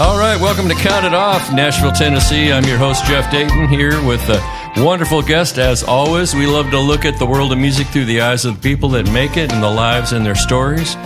All right, welcome to Count It Off, Nashville, Tennessee. I'm your host, Jeff Dayton, here with a wonderful guest. As always, we love to look at the world of music through the eyes of the people that make it and the lives and their stories.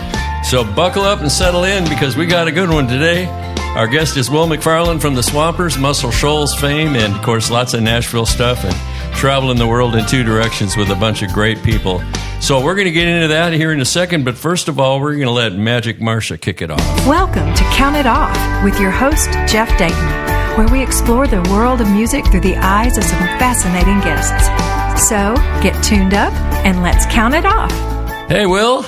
So buckle up and settle in because we got a good one today. Our guest is Will McFarlane from the Swampers, Muscle Shoals fame, and, of course, lots of Nashville stuff, and traveling the world in two directions with a bunch of great people. So we're going to get into that here in a second, but first of all, we're going to let Magic Marcia kick it off. Welcome to Count It Off with your host, Jeff Dayton, where we explore the world of music through the eyes of some fascinating guests. So get tuned up and let's count it off. Hey, Will.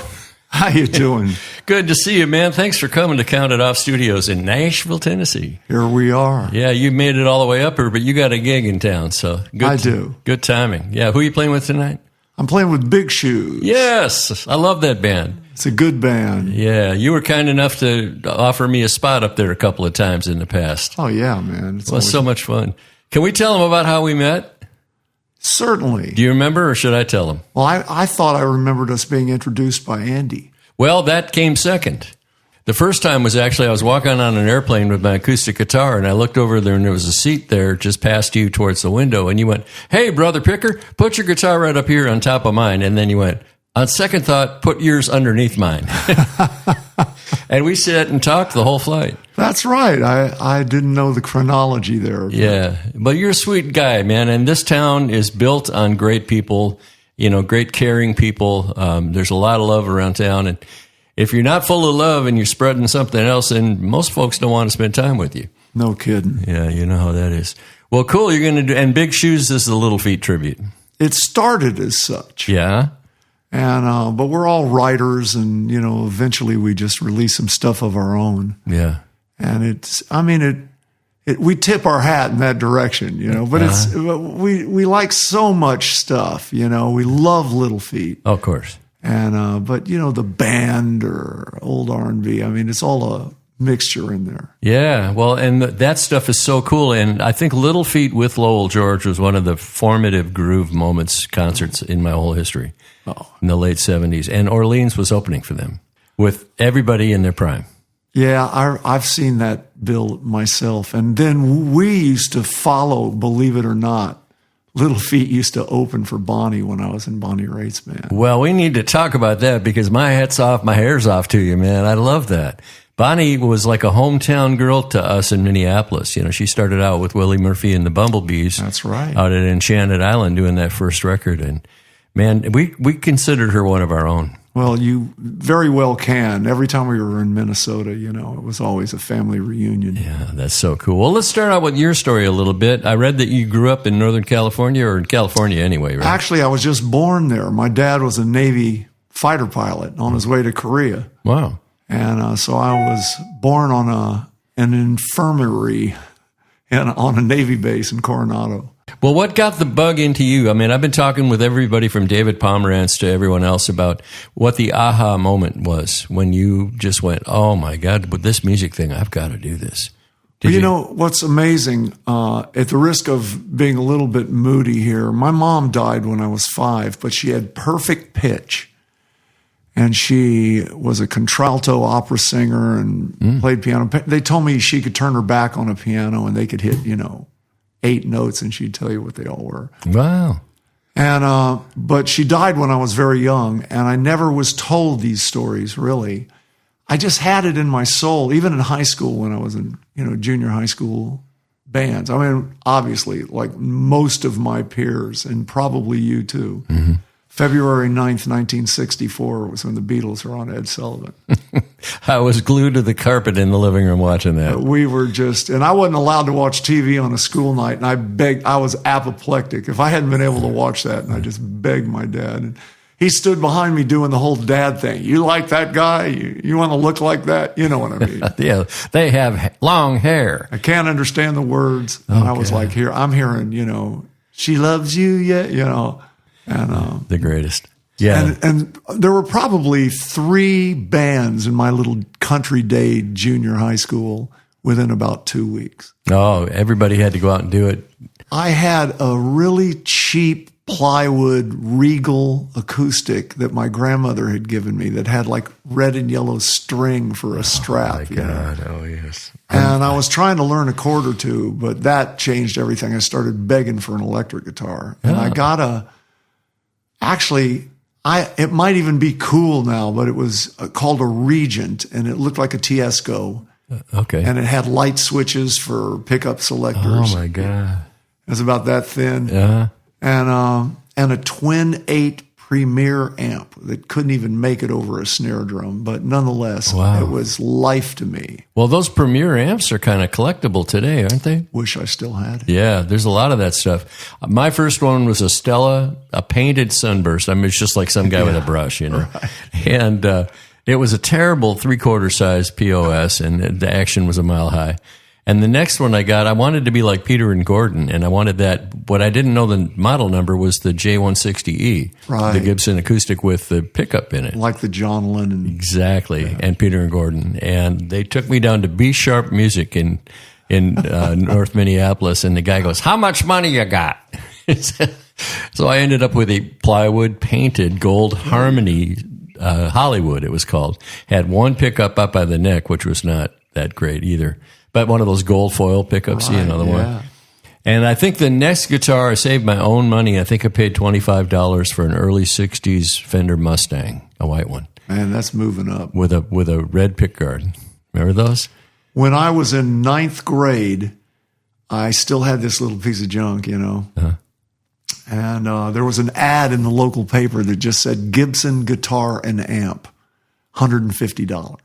How you doing? Good to see you, man. Thanks for coming to Count It Off Studios in Nashville, Tennessee. Here we are. Yeah, you made it all the way up here, but you got a gig in town, so good. I do. Good timing. Yeah, who are you playing with tonight? I'm playing with Big Shoes. Yes, I love that band. It's a good band. Yeah, you were kind enough to offer me a spot up there a couple of times in the past. Oh, yeah, man. It was so much fun. Can we tell them about how we met? Certainly. Do you remember, or should I tell them? Well, I thought I remembered us being introduced by Andy. Well, that came second. The first time was actually I was walking on an airplane with my acoustic guitar, and I looked over there, and there was a seat there just past you towards the window, and you went, "Hey, Brother Picker, put your guitar right up here on top of mine." And then you went, "On second thought, put yours underneath mine." And we sat and talked the whole flight. That's right. I didn't know the chronology there. Yeah, but you're a sweet guy, man, and this town is built on great people, you know, great caring people. There's a lot of love around town, and if you're not full of love and you're spreading something else, then most folks don't want to spend time with you. No kidding. Yeah, you know how that is. Well, cool. You're going to do, and Big Shoes is the Little Feat tribute. It started as such. Yeah. And but we're all writers, and you know, eventually we just release some stuff of our own. Yeah. And we tip our hat in that direction, you know. But we like so much stuff, you know. We love Little Feat, of course. And but you know, the band or old R&B, I mean, it's all a mixture in there. Yeah, well, and that stuff is so cool. And I think Little Feat with Lowell George was one of the formative groove moments concerts in my whole history in the late 70s. And Orleans was opening for them with everybody in their prime. Yeah, I've seen that bill myself. And then we used to follow, believe it or not. Little Feat used to open for Bonnie when I was in Bonnie Raitt's band. Well, we need to talk about that because my hat's off, my hair's off to you, man. I love that. Bonnie was like a hometown girl to us in Minneapolis. You know, she started out with Willie Murphy and the Bumblebees. That's right. Out at Enchanted Island doing that first record. And, man, we considered her one of our own. Well, you very well can. Every time we were in Minnesota, you know, it was always a family reunion. Yeah, that's so cool. Well, let's start out with your story a little bit. I read that you grew up in Northern California, or in California anyway, right? Actually, I was just born there. My dad was a Navy fighter pilot on his way to Korea. Wow. And so I was born on an infirmary on a Navy base in Coronado. Well, what got the bug into you? I mean, I've been talking with everybody from David Pomerantz to everyone else about what the aha moment was when you just went, "Oh my God, with this music thing, I've got to do this." Well, you know, what's amazing, at the risk of being a little bit moody here, my mom died when I was 5, but she had perfect pitch. And she was a contralto opera singer and played piano. They told me she could turn her back on a piano and they could hit, you know, 8 notes and she'd tell you what they all were. Wow. And but she died when I was very young, and I never was told these stories, really. I just had it in my soul, even in high school when I was in, you know, junior high school bands. I mean, obviously, like most of my peers, and probably you too. Mm-hmm. February 9th, 1964 was when the Beatles were on Ed Sullivan. I was glued to the carpet in the living room watching that. We were just, and I wasn't allowed to watch TV on a school night, and I was apoplectic. If I hadn't been able to watch that, and I just begged my dad. And he stood behind me doing the whole dad thing. You like that guy? You want to look like that? You know what I mean? Yeah, they have long hair. I can't understand the words. And I was like, I'm hearing, you know, she loves you, yeah, you know. And the greatest. Yeah. And there were probably 3 bands in my little country day junior high school within about 2 weeks. Oh, everybody had to go out and do it. I had a really cheap plywood Regal acoustic that my grandmother had given me that had like red and yellow string for a strap. Oh, my God. Oh, yes. And I was trying to learn a chord or two, but that changed everything. I started begging for an electric guitar. And I got it might even be cool now, but it was called a Regent, and it looked like a Tiesco. Okay. And it had light switches for pickup selectors. Oh, my God. It was about that thin. Yeah. And a twin 8 Premier amp that couldn't even make it over a snare drum, but nonetheless, It was life to me. Well, those Premier amps are kind of collectible today, aren't they? Wish I still had it. Yeah, there's a lot of that stuff. My first one was a Stella, a painted Sunburst. I mean, it's just like some guy with a brush, you know. Right. And it was a terrible 3/4 size POS, and the action was a mile high. And the next one I got, I wanted to be like Peter and Gordon, and I wanted that. What I didn't know the model number was the J160E, right. The Gibson acoustic with the pickup in it. Like the John Lennon. Exactly, yeah. And Peter and Gordon. And they took me down to B Sharp Music in North Minneapolis, and the guy goes, "How much money you got?" So I ended up with a plywood painted gold Harmony Hollywood, it was called. Had one pickup up by the neck, which was not that great either. But one of those gold foil pickups, right, one. And I think the next guitar, I saved my own money. I think I paid $25 for an early 60s Fender Mustang, a white one. Man, that's moving up. With a red pickguard. Remember those? When I was in 9th grade, I still had this little piece of junk, you know. Uh-huh. And there was an ad in the local paper that just said Gibson guitar and amp, $150.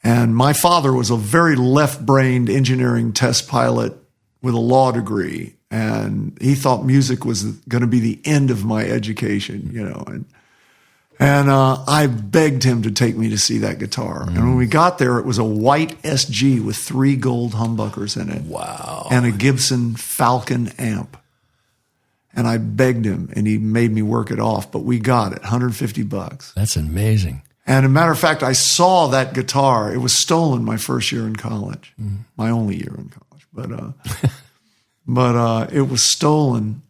And my father was a very left-brained engineering test pilot with a law degree, and he thought music was going to be the end of my education, you know. And I begged him to take me to see that guitar. And when we got there, it was a white SG with 3 gold humbuckers in it. Wow. And a Gibson Falcon amp. And I begged him, and he made me work it off, but we got it, $150. That's amazing. And a matter of fact, I saw that guitar. It was stolen my first year in college, my only year in college. But it was stolen,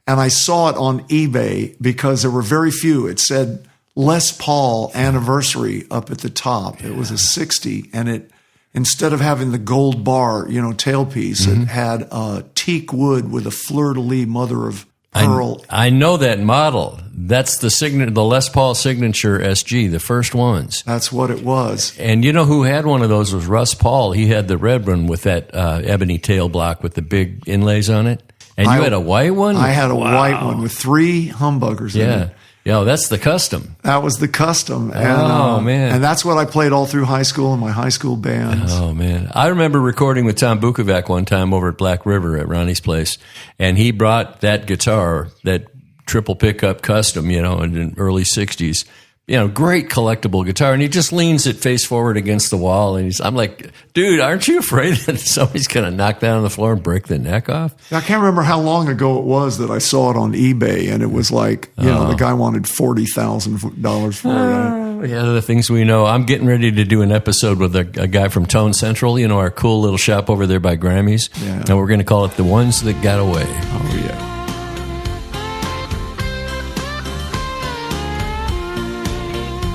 and I saw it on eBay because there were very few. It said Les Paul Anniversary up at the top. It was a 60, and it instead of having the gold bar, you know, tailpiece, it had teak wood with a fleur-de-lis mother of pearl. I know that model. That's the Les Paul Signature SG, the first ones. That's what it was. And you know who had one of those was Russ Paul. He had the red one with that ebony tail block with the big inlays on it. And you had a white one? I had a white one with 3 humbuckers in it. Yeah, that's the custom. That was the custom. And, man. And that's what I played all through high school in my high school bands. Oh, man. I remember recording with Tom Bukovac one time over at Black River at Ronnie's place, and he brought that guitar, that triple pickup custom, you know, in the early 60s. You know, great collectible guitar, and he just leans it face forward against the wall, and I'm like, dude, aren't you afraid that somebody's going to knock down on the floor and break the neck off? I can't remember how long ago it was that I saw it on eBay, and it was like, you know, the guy wanted $40,000 for it. Yeah, the things we know. I'm getting ready to do an episode with a guy from Tone Central, you know, our cool little shop over there by Grammys, and we're going to call it The Ones That Got Away. Oh, yeah.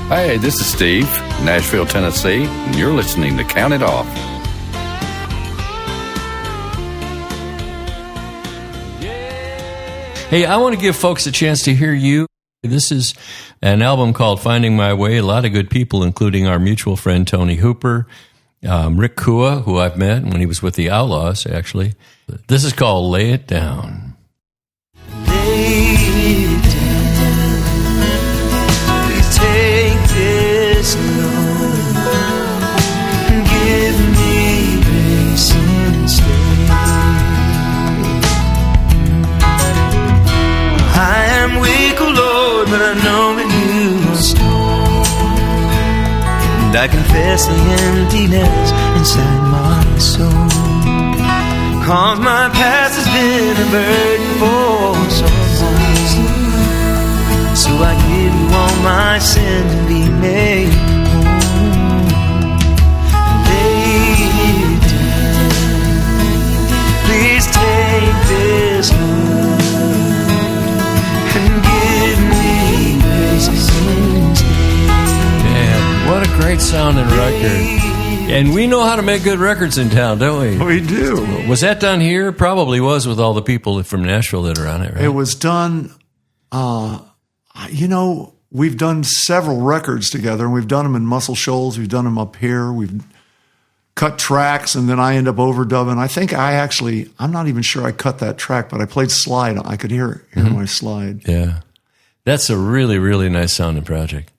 Hey, this is Steve, Nashville, Tennessee, and you're listening to Count It Off. Hey, I want to give folks a chance to hear you. This is an album called Finding My Way. A lot of good people, including our mutual friend Tony Hooper, Rick Kua, who I've met when he was with the Outlaws, actually. This is called Lay It Down. Lay it down. Please take this load. Give me grace instead. I am weak, oh Lord, but I know that you are strong. And I confess the emptiness inside my soul. 'Cause my past has been a burden for so long. So I give you all my sin to be made whole. Lay it down. Please take this load. record. And we know how to make good records in town, don't we? We do. Was that done here? Probably was, with all the people from Nashville that are on it, right? It was done, we've done several records together, and we've done them in Muscle Shoals. We've done them up here. We've cut tracks, and then I end up overdubbing. I think I'm not even sure I cut that track, but I played slide. I could hear my slide. Yeah. That's a really, really nice sounding project.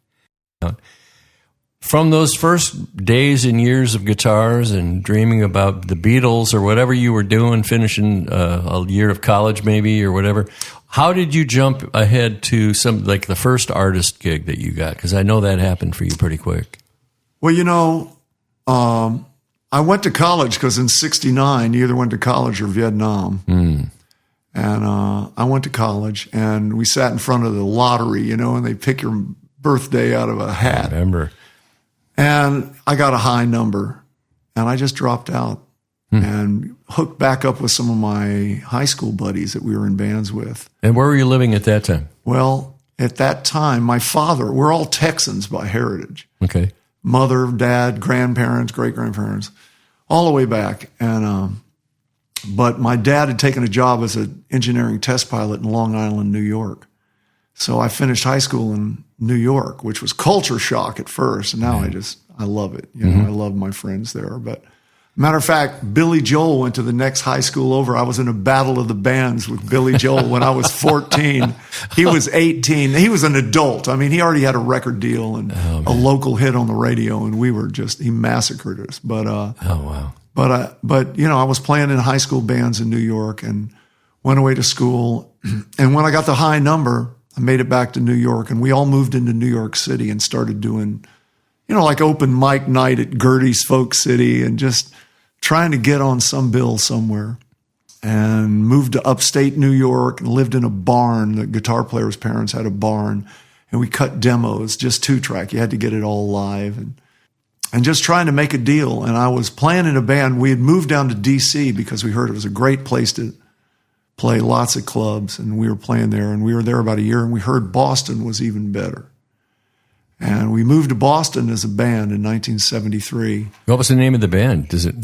From those first days and years of guitars and dreaming about the Beatles or whatever you were doing, finishing a year of college maybe or whatever, how did you jump ahead to some, like the first artist gig that you got? Because I know that happened for you pretty quick. Well, I went to college because in '69, you either went to college or Vietnam. And I went to college, and we sat in front of the lottery, and they pick your birthday out of a hat. I remember. And I got a high number, and I just dropped out and hooked back up with some of my high school buddies that we were in bands with. And where were you living at that time? Well, at that time, my father, we're all Texans by heritage. Okay. Mother, dad, grandparents, great-grandparents, all the way back. And but my dad had taken a job as an engineering test pilot in Long Island, New York. So I finished high school in New York, which was culture shock at first. And now I love it. I love my friends there. But matter of fact, Billy Joel went to the next high school over. I was in a battle of the bands with Billy Joel when I was 14. He was 18. He was an adult. I mean, he already had a record deal and a local hit on the radio, and he massacred us. But oh wow. But I was playing in high school bands in New York and went away to school. And when I got the high number, I made it back to New York, and we all moved into New York City and started doing, like open mic night at Gertie's Folk City and just trying to get on some bill somewhere. And moved to upstate New York and lived in a barn. The guitar player's parents had a barn, and we cut demos, just 2-track. You had to get it all live and just trying to make a deal. And I was playing in a band. We had moved down to D.C. because we heard it was a great place to play, lots of clubs, and we were playing there. And we were there about a year, and we heard Boston was even better. And we moved to Boston as a band in 1973. What was the name of the band? Does it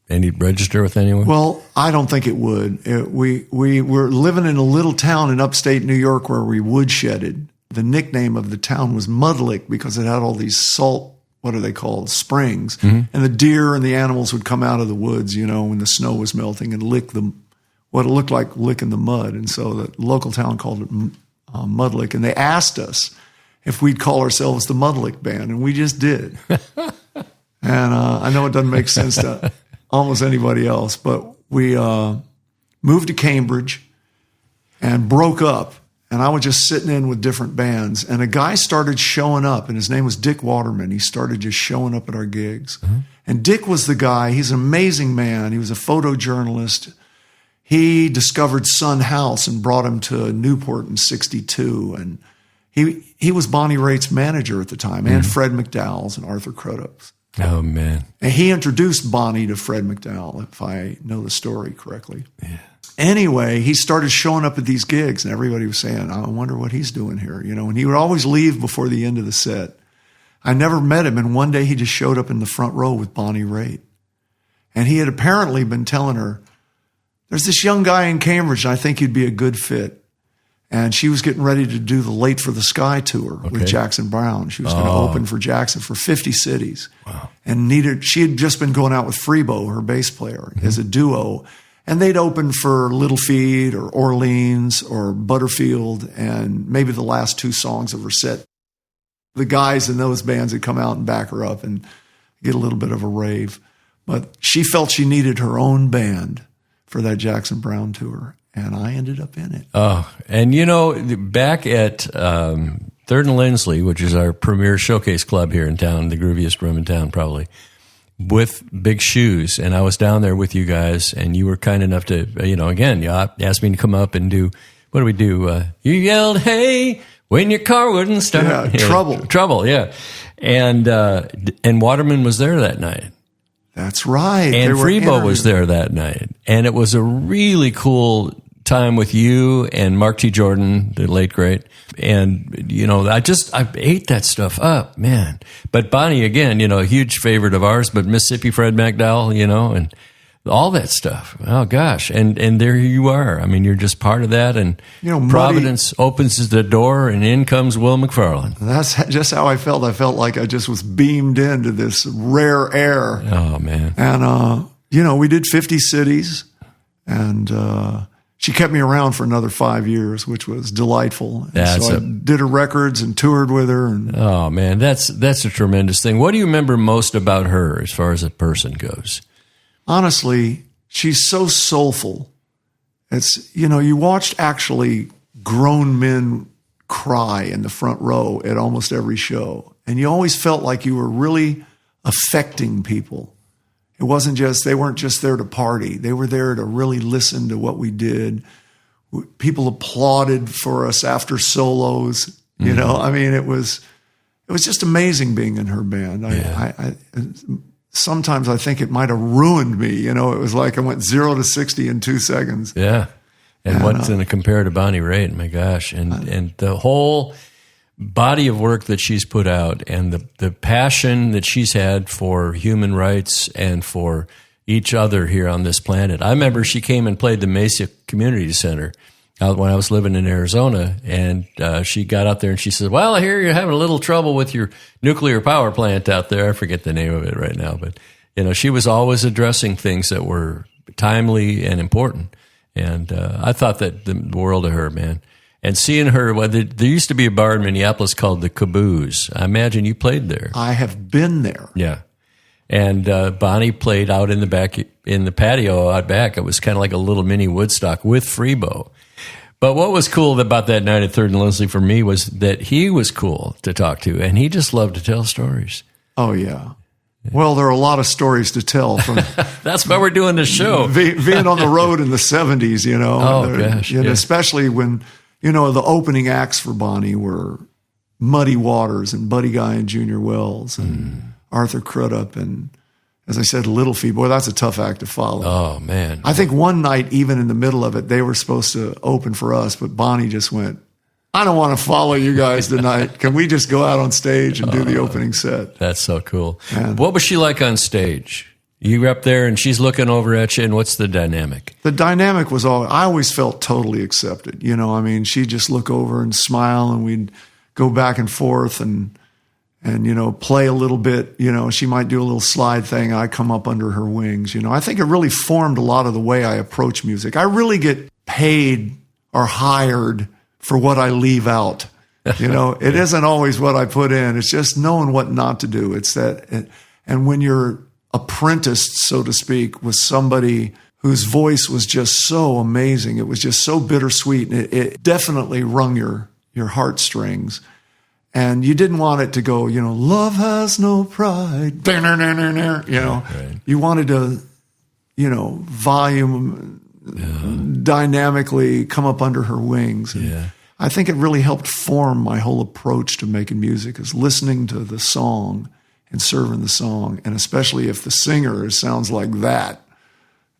register with anyone? Well, I don't think it would. We were living in a little town in upstate New York where we woodshedded. The nickname of the town was Mudlick because it had all these salt, what are they called, springs. And the deer and the animals would come out of the woods, when the snow was melting and lick them, what it looked like licking the mud. And so the local town called it Mudlick. And they asked us if we'd call ourselves the Mudlick Band, and we just did. And I know it doesn't make sense to almost anybody else, but we moved to Cambridge and broke up. And I was just sitting in with different bands, and a guy started showing up, and his name was Dick Waterman. He started just showing up at our gigs. And Dick was the guy. He's an amazing man. He was a photojournalist. He discovered Sun House and brought him to Newport in '62. And he was Bonnie Raitt's manager at the time, and Fred McDowell's and Arthur Crudup's. Oh, man. And he introduced Bonnie to Fred McDowell, if I know the story correctly. Yeah. Anyway, he started showing up at these gigs, and everybody was saying, I wonder what he's doing here, and he would always leave before the end of the set. I never met him, and one day he just showed up in the front row with Bonnie Raitt. And he had apparently been telling her, there's this young guy in Cambridge, and I think he'd be a good fit. And she was getting ready to do the Late for the Sky tour with Jackson Browne. She was going to open for Jackson for 50 cities. Wow. And she had just been going out with Freebo, her bass player, as a duo. And they'd open for Little Feat or Orleans or Butterfield and maybe the last 2 songs of her set. The guys in those bands would come out and back her up and get a little bit of a rave. But she felt she needed her own band for that Jackson Browne tour. And I ended up in it. Oh, and back at 3rd and Lindsley, which is our premier showcase club here in town, the grooviest room in town probably, with Big Shoes. And I was down there with you guys, and you were kind enough to, again, you asked me to come up and do, what do we do? You yelled, hey, when your car wouldn't start. Yeah, Trouble. Trouble, yeah. And Waterman was there that night. That's right. And Freebo was there that night. And it was a really cool time with you and Mark T. Jordan, the late great. And, I ate that stuff up, man. But Bonnie, again, a huge favorite of ours, but Mississippi Fred McDowell, and all that stuff. Oh, gosh. And there you are. I mean, you're just part of that. And Providence opens the door, and in comes Will McFarlane. That's just how I felt. I felt like I just was beamed into this rare air. Oh, man. And, we did 50 cities, and she kept me around for another 5 years, which was delightful. I did her records and toured with her. And, oh, man, that's a tremendous thing. What do you remember most about her as far as a person goes? Honestly, she's so soulful. It's, you watched actually grown men cry in the front row at almost every show. And you always felt like you were really affecting people. It wasn't just, they weren't just there to party. They were there to really listen to what we did. People applauded for us after solos. I mean, it was just amazing being in her band. Sometimes I think it might have ruined me. It was like I went 0 to 60 in 2 seconds. Yeah. And what's going to compare to Bonnie Raitt? My gosh. And the whole body of work that she's put out and the passion that she's had for human rights and for each other here on this planet. I remember she came and played the Mesa Community Center when I was living in Arizona, and she got out there and she said, well, I hear you're having a little trouble with your nuclear power plant out there. I forget the name of it right now, but she was always addressing things that were timely and important. And I thought that the world of her, man. And seeing her, there used to be a bar in Minneapolis called the Caboose. I imagine you played there. I have been there. Yeah. And Bonnie played out in the back, in the patio out back. It was kind of like a little mini Woodstock with Freebo. But what was cool about that night at 3rd and Leslie for me was that he was cool to talk to, and he just loved to tell stories. Oh, yeah. Well, there are a lot of stories to tell. From That's why we're doing this show. Being on the road in the 70s, Oh, gosh. Especially when, the opening acts for Bonnie were Muddy Waters and Buddy Guy and Junior Wells and Arthur Crudup and, as I said, Little Feat. Boy, that's a tough act to follow. Oh, man. I think one night, even in the middle of it, they were supposed to open for us, but Bonnie just went, I don't want to follow you guys tonight. Can we just go out on stage and do the opening set? That's so cool. And what was she like on stage? You were up there and she's looking over at you, and what's the dynamic? The dynamic was I always felt totally accepted. She'd just look over and smile, and we'd go back and forth and play a little bit. She might do a little slide thing. I come up under her wings. I think it really formed a lot of the way I approach music. I really get paid or hired for what I leave out. It isn't always what I put in. It's just knowing what not to do. It's that, and when you're apprenticed, so to speak, with somebody whose voice was just so amazing, it was just so bittersweet, and it definitely wrung your heartstrings. And you didn't want it to go, love has no pride. Right. You wanted to, volume, dynamically come up under her wings. And I think it really helped form my whole approach to making music, is listening to the song and serving the song. And especially if the singer sounds like that,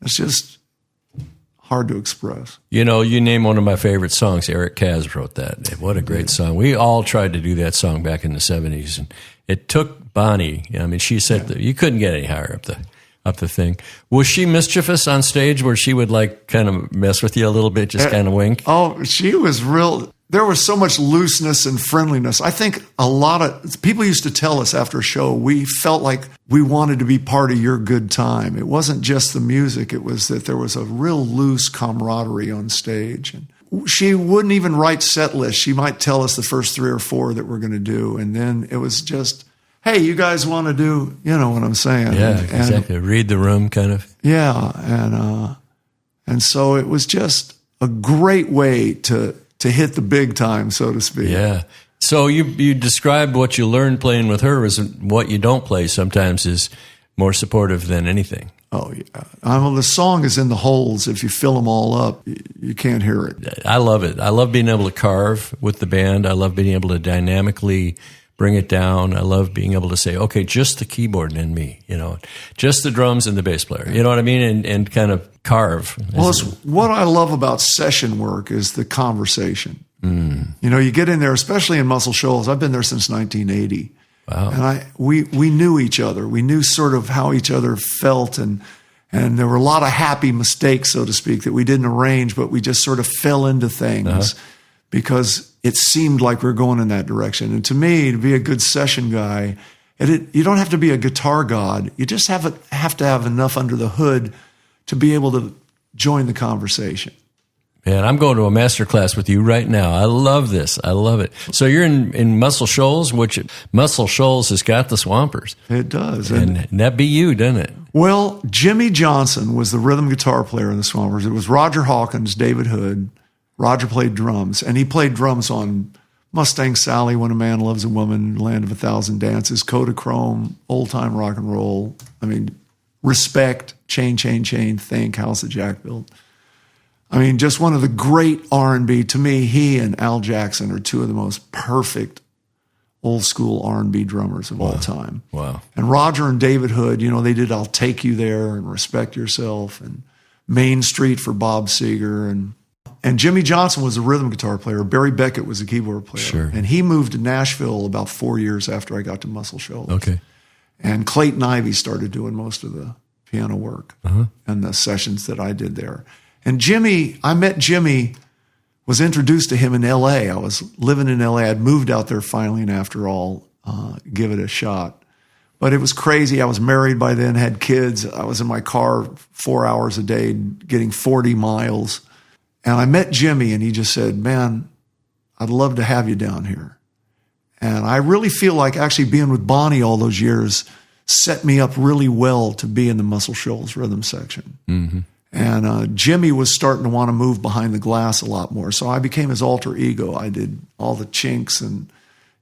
it's just hard to express. You name one of my favorite songs. Eric Kaz wrote that. What a great song. We all tried to do that song back in the 70s. And it took Bonnie. She said that you couldn't get any higher up the thing. Was she mischievous on stage where she would kind of mess with you a little bit, just kind of wink? Oh, she was real. There was so much looseness and friendliness. I think a lot of people used to tell us after a show, we felt like we wanted to be part of your good time. It wasn't just the music. It was that there was a real loose camaraderie on stage. And she wouldn't even write set lists. She might tell us the first 3 or 4 that we're going to do. And then it was just, hey, you guys want to do, you know what I'm saying? Yeah, exactly. Read the room kind of. Yeah. And so it was just a great way to hit the big time, so to speak. Yeah. So you described what you learned playing with her as what you don't play sometimes is more supportive than anything. Oh, yeah. The song is in the holes. If you fill them all up, you can't hear it. I love it. I love being able to carve with the band. I love being able to dynamically bring it down. I love being able to say, okay, just the keyboard and me, just the drums and the bass player, you know what I mean? And kind of carve. Well, what I love about session work is the conversation. You get in there, especially in Muscle Shoals. I've been there since 1980. Wow. And we knew each other. We knew sort of how each other felt, and there were a lot of happy mistakes, so to speak, that we didn't arrange, but we just sort of fell into things because it seemed like we were going in that direction. And to me, to be a good session guy, you don't have to be a guitar god. You just have to have enough under the hood to be able to join the conversation. Man, I'm going to a master class with you right now. I love this. I love it. So you're in Muscle Shoals, which Muscle Shoals has got the Swampers. It does. And that be you, doesn't it? Well, Jimmy Johnson was the rhythm guitar player in the Swampers. It was Roger Hawkins, David Hood. Roger played drums, and he played drums on Mustang Sally, When a Man Loves a Woman, Land of a Thousand Dances, Kodachrome, Old Time Rock and Roll. I mean, Respect, Chain, Chain, Chain, Think, House of Jack Built. I mean, just one of the great R&B. To me, he and Al Jackson are two of the most perfect old school R&B drummers of all time. Wow. And Roger and David Hood, they did I'll Take You There and Respect Yourself and Main Street for Bob Seger. And Jimmy Johnson was a rhythm guitar player. Barry Beckett was a keyboard player. Sure. And he moved to Nashville about 4 years after I got to Muscle Shoals. Okay. And Clayton Ivey started doing most of the piano work and the sessions that I did there. And I met Jimmy, was introduced to him in L.A. I was living in L.A. I'd moved out there finally, and after all, give it a shot. But it was crazy. I was married by then, had kids. I was in my car 4 hours a day, getting 40 miles. And I met Jimmy, and he just said, man, I'd love to have you down here. And I really feel like actually being with Bonnie all those years set me up really well to be in the Muscle Shoals rhythm section. Mm-hmm. And Jimmy was starting to want to move behind the glass a lot more. So I became his alter ego. I did all the chinks and,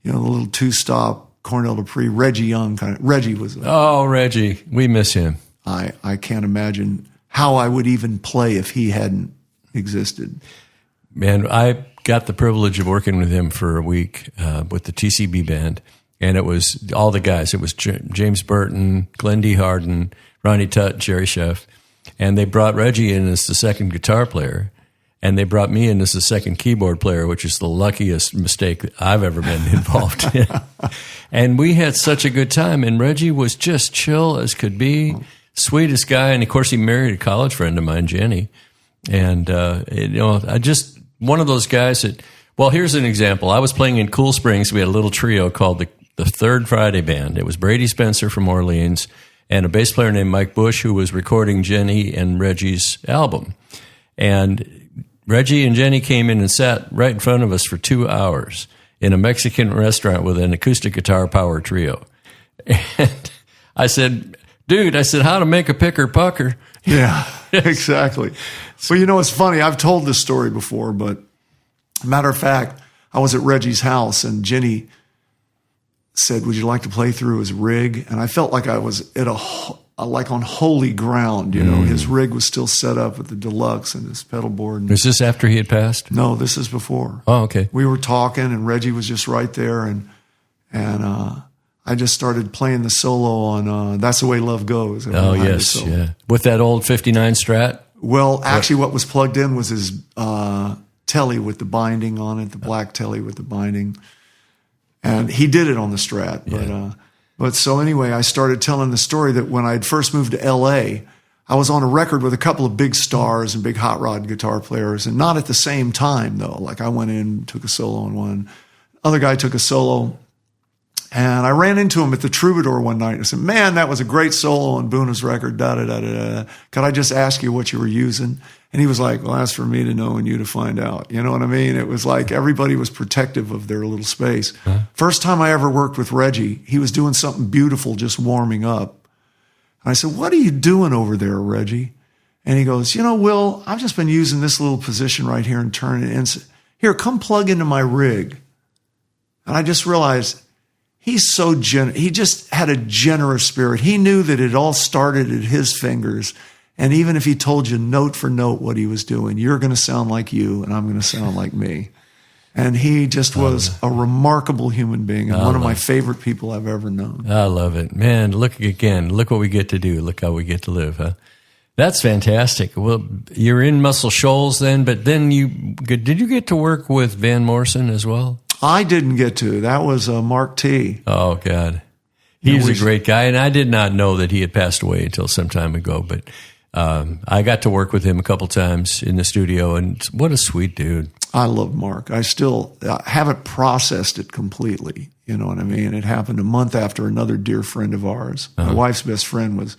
the little two-stop, Cornell Dupree, Reggie Young kind of. Reggie was. Reggie. We miss him. I can't imagine how I would even play if he hadn't existed. Man, I got the privilege of working with him for a week with the TCB band. And it was all the guys. It was James Burton, Glenn D. Harden, Ronnie Tutt, Jerry Sheff. And they brought Reggie in as the second guitar player, and they brought me in as the second keyboard player, which is the luckiest mistake I've ever been involved in. And we had such a good time, and Reggie was just chill as could be, sweetest guy. And of course, he married a college friend of mine, Jenny. And I just one of those guys that. Well, here's an example. I was playing in Cool Springs. We had a little trio called the Third Friday Band. It was Brady Spencer from Orleans and a bass player named Mike Bush, who was recording Jenny and Reggie's album. And Reggie and Jenny came in and sat right in front of us for 2 hours in a Mexican restaurant with an acoustic guitar power trio. And I said, dude, how to make a picker pucker? Yeah, exactly. Well, it's funny. I've told this story before, but matter of fact, I was at Reggie's house and Jenny said, would you like to play through his rig? And I felt like I was at like on holy ground, His rig was still set up with the deluxe and his pedal board. Was this after he had passed? No, this is before. Oh, okay. We were talking and Reggie was just right there and I just started playing the solo on That's the Way Love Goes. Oh, yes, yeah. With that old 59 Strat? Well, actually what was plugged in was his telly with the binding on it, the black telly with the binding. And he did it on the Strat. But so anyway, I started telling the story that when I'd first moved to L.A., I was on a record with a couple of big stars and big hot rod guitar players, and not at the same time, though. Like I went in, took a solo on one. Other guy took a solo. And I ran into him at the Troubadour one night. And I said, man, that was a great solo on Boona's record, da-da-da-da-da. Could I just ask you what you were using? And he was like, well, that's for me to know and you to find out. You know what I mean? It was like everybody was protective of their little space. Huh? First time I ever worked with Reggie, he was doing something beautiful, just warming up. And I said, what are you doing over there, Reggie? And he goes, Will, I've just been using this little position right here and turning it. And here, come plug into my rig. And I just realized, he's so he just had a generous spirit. He knew that it all started at his fingers. And even if he told you note for note what he was doing, you're going to sound like you and I'm going to sound like me. And he just was a remarkable human being and one of my favorite people I've ever known. I love it. Man, look what we get to do. Look how we get to live, huh? That's fantastic. Well, you're in Muscle Shoals then, but then did you get to work with Van Morrison as well? I didn't get to. That was Mark T. Oh, God. He's a great guy, and I did not know that he had passed away until some time ago, but I got to work with him a couple times in the studio, and what a sweet dude. I love Mark. I still haven't processed it completely. You know what I mean? It happened a month after another dear friend of ours. My wife's best friend was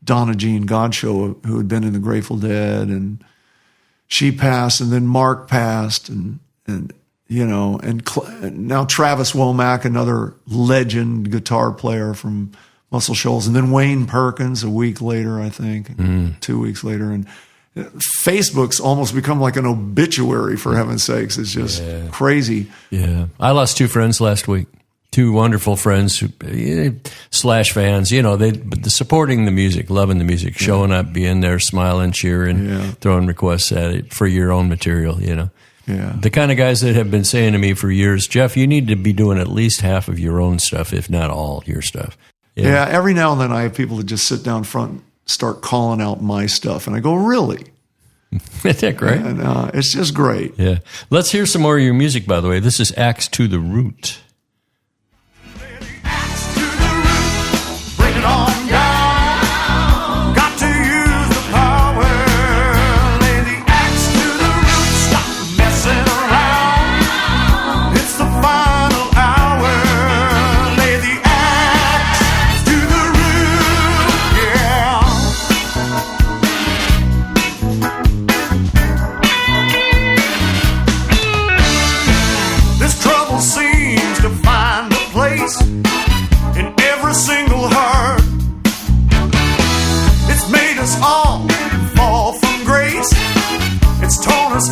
Donna Jean Godchaux, who had been in the Grateful Dead, and she passed, and then Mark passed, and now Travis Womack, another legend guitar player from Muscle Shoals, and then Wayne Perkins a week later, I think, 2 weeks later, and Facebook's almost become like an obituary, for heaven's sakes. It's just crazy. Yeah. I lost two friends last week. Two wonderful friends slash fans, they supporting the music, loving the music, showing up, being there, smiling, cheering, throwing requests at it for your own material, Yeah. The kind of guys that have been saying to me for years, Jeff, you need to be doing at least half of your own stuff, if not all your stuff. Yeah, every now and then I have people that just sit down front and start calling out my stuff, and I go, really? Isn't that great? And it's just great. Yeah. Let's hear some more of your music, by the way. This is Axe to the Root.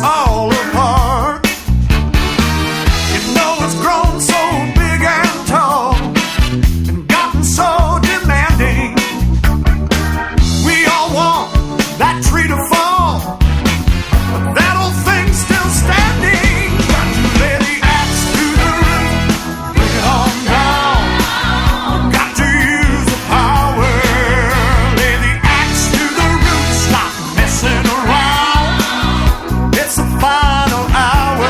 All apart. You know it's grown so big and tall and gotten so demanding. We all want that tree to fall, but that old thing's still standing. Got to lay the axe to the root, bring it on down. Got to use the power, lay the axe to the root, stop messing around. It's the final hour.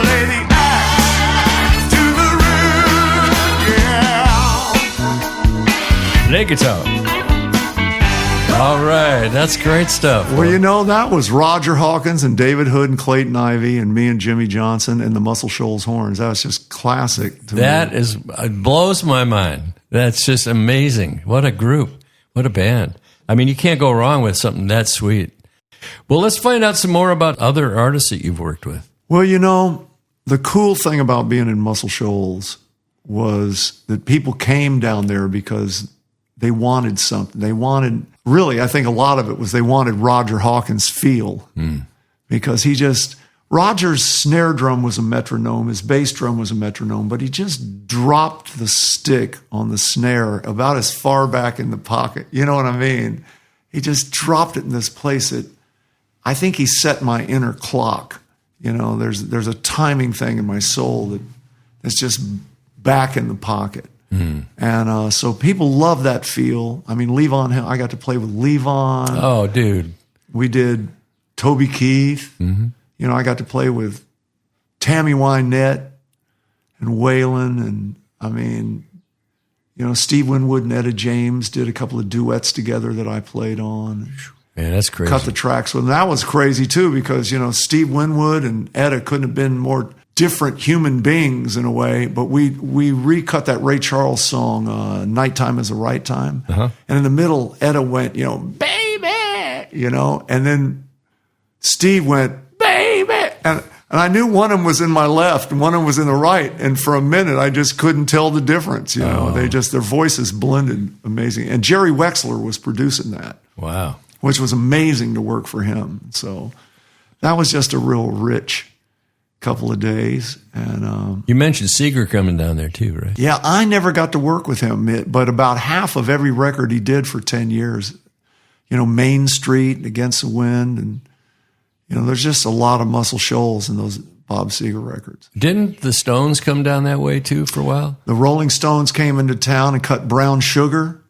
Lay the axe to the root, yeah. Play guitar. All right, that's great stuff. Well, that was Roger Hawkins and David Hood and Clayton Ivey and me and Jimmy Johnson and the Muscle Shoals horns. That was just classic to me. It blows my mind. That's just amazing. What a group. What a band. I mean, you can't go wrong with something that sweet. Well, let's find out some more about other artists that you've worked with. Well, the cool thing about being in Muscle Shoals was that people came down there because they wanted something. I think a lot of it was they wanted Roger Hawkins' feel. Because Roger's snare drum was a metronome, his bass drum was a metronome, but he just dropped the stick on the snare about as far back in the pocket. You know what I mean? He just dropped it in this place that I think he set my inner clock. There's a timing thing in my soul that's just back in the pocket. And so people love that feel. I mean, Levon, I got to play with Levon. Oh, dude. We did Toby Keith. I got to play with Tammy Wynette and Waylon. And I mean, Steve Winwood and Etta James did a couple of duets together that I played on. Man, that's crazy. Cut the tracks with them. That was crazy too, because, Steve Winwood and Etta couldn't have been more different human beings in a way, but we recut that Ray Charles song, Nighttime is the Right Time. And in the middle, Etta went, baby, and then Steve went, baby. And I knew one of them was in my left and one of them was in the right. And for a minute, I just couldn't tell the difference. Their voices blended amazing. And Jerry Wexler was producing that. Wow. Which was amazing to work for him. So that was just a real rich couple of days. And you mentioned Seger coming down there too, right? Yeah, I never got to work with him, but about half of every record he did for 10 years, Main Street, Against the Wind, and there's just a lot of Muscle Shoals in those Bob Seger records. Didn't the Stones come down that way too for a while? The Rolling Stones came into town and cut Brown Sugar,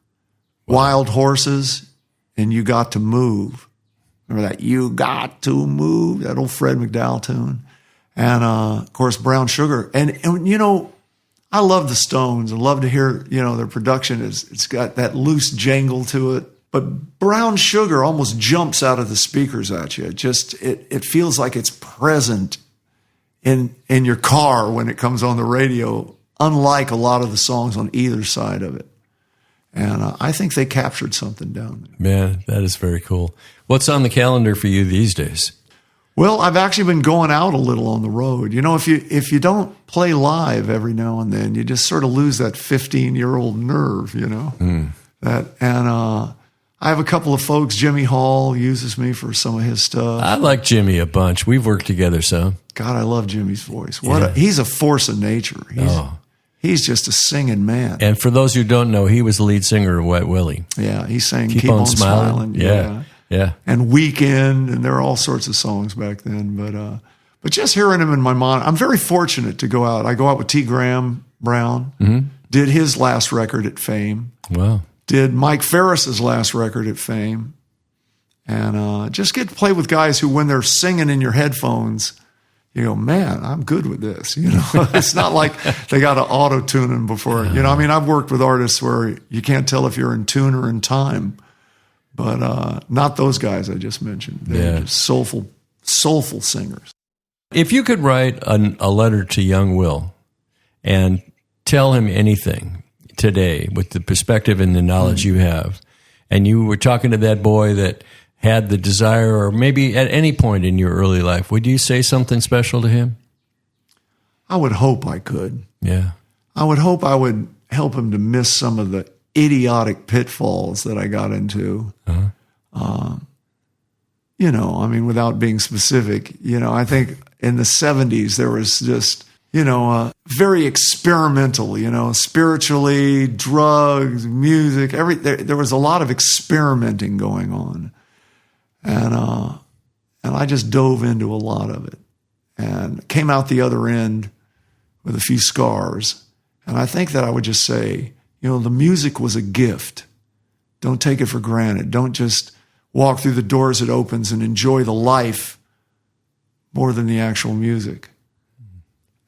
Wild Horses, and You Got to Move. Remember that? You Got to Move, that old Fred McDowell tune. And, of course, Brown Sugar. And, you know, I love the Stones. I love to hear, you know, their production. It's got that loose jangle to it. But Brown Sugar almost jumps out of the speakers at you. It feels like it's present in your car when it comes on the radio, unlike a lot of the songs on either side of it. And I think they captured something down there. Man, that is very cool. What's on the calendar for you these days? Well, I've actually been going out a little on the road. You know, if you don't play live every now and then, you just sort of lose that 15-year-old nerve, you know. I have a couple of folks. Jimmy Hall uses me for some of his stuff. I like Jimmy a bunch. We've worked together some. God, I love Jimmy's voice. He's a force of nature. He's just a singing man. And for those who don't know, he was the lead singer of Wet Willie. Yeah, he sang Keep on Smiling. Yeah. And Weekend, and there are all sorts of songs back then. But just hearing him in my mind, I'm very fortunate to go out. I go out with T. Graham Brown, did his last record at Fame. Wow. Did Mike Ferris's last record at Fame. And just get to play with guys who, when they're singing in your headphones, you go, man, I'm good with this. You know, it's not like they got to auto-tune them before. You know, I mean, I've worked with artists where you can't tell if you're in tune or in time. But not those guys I just mentioned. They're just soulful singers. If you could write a letter to young Will and tell him anything today with the perspective and the knowledge you have, and you were talking to that boy that had the desire, or maybe at any point in your early life, would you say something special to him? I would hope I could. Yeah. I would hope I would help him to miss some of the idiotic pitfalls that I got into. You know, I mean, without being specific, you know, I think in the 70s there was just, you know, very experimental, you know, spiritually, drugs, music, there was a lot of experimenting going on. And I just dove into a lot of it and came out the other end with a few scars. And I think that I would just say, you know, the music was a gift. Don't take it for granted. Don't just walk through the doors it opens and enjoy the life more than the actual music.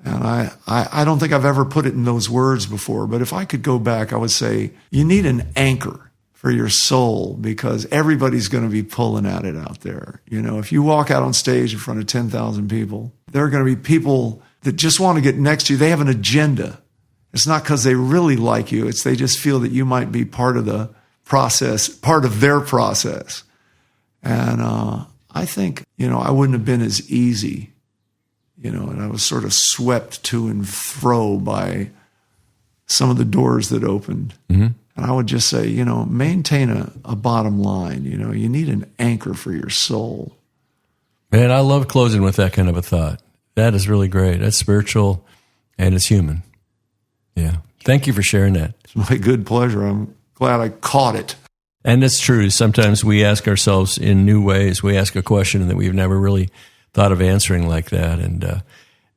And I don't think I've ever put it in those words before, but if I could go back, I would say you need an anchor for your soul, because everybody's going to be pulling at it out there. You know, if you walk out on stage in front of 10,000 people, there are going to be people that just want to get next to you. They have an agenda. It's not because they really like you. It's they just feel that you might be part of the process, part of their process. And I think, you know, I wouldn't have been as easy, you know, and I was sort of swept to and fro by some of the doors that opened. And I would just say, you know, maintain a bottom line. You know, you need an anchor for your soul. Man, I love closing with that kind of a thought. That is really great. That's spiritual and it's human. Yeah. Thank you for sharing that. It's my good pleasure. I'm glad I caught it. And it's true. Sometimes we ask ourselves in new ways. We ask a question that we've never really thought of answering like that. And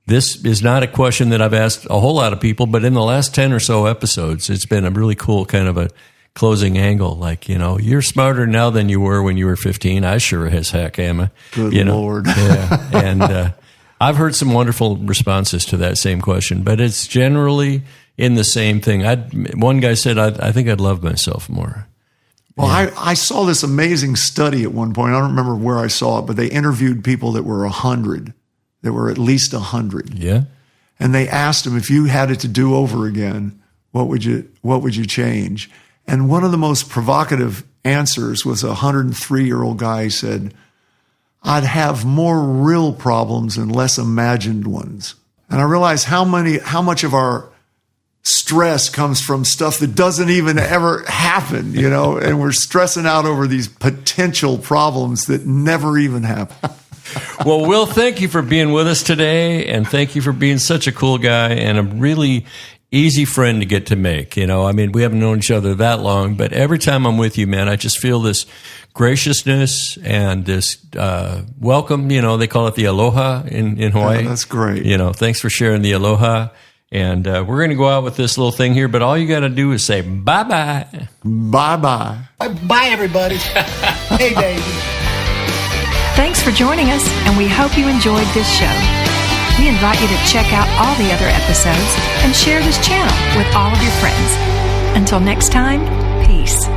this is not a question that I've asked a whole lot of people, but in the last 10 or so episodes, it's been a really cool kind of a closing angle. Like, you know, you're smarter now than you were when you were 15. I sure as heck am. Good Lord. Lord. Yeah. And I've heard some wonderful responses to that same question, but it's generally in the same thing. One guy said, I think I'd love myself more. Well, yeah. I saw this amazing study at one point. I don't remember where I saw it, but they interviewed people that were 100. There were at least 100. Yeah. And they asked them, if you had it to do over again, what would you change? And one of the most provocative answers was a 103-year-old guy said, I'd have more real problems and less imagined ones. And I realized how much of our stress comes from stuff that doesn't even ever happen, you know, and we're stressing out over these potential problems that never even happen. Well, Will, thank you for being with us today, and thank you for being such a cool guy and a really easy friend to get to make. You know, I mean, we haven't known each other that long, but every time I'm with you, man, I just feel this graciousness and this welcome. You know, they call it the aloha in Hawaii. Yeah, that's great. You know, thanks for sharing the aloha. And we're going to go out with this little thing here, but all you got to do is say bye-bye. Bye-bye. Bye, everybody. Hey, Davey. Thanks for joining us, and we hope you enjoyed this show. We invite you to check out all the other episodes and share this channel with all of your friends. Until next time, peace.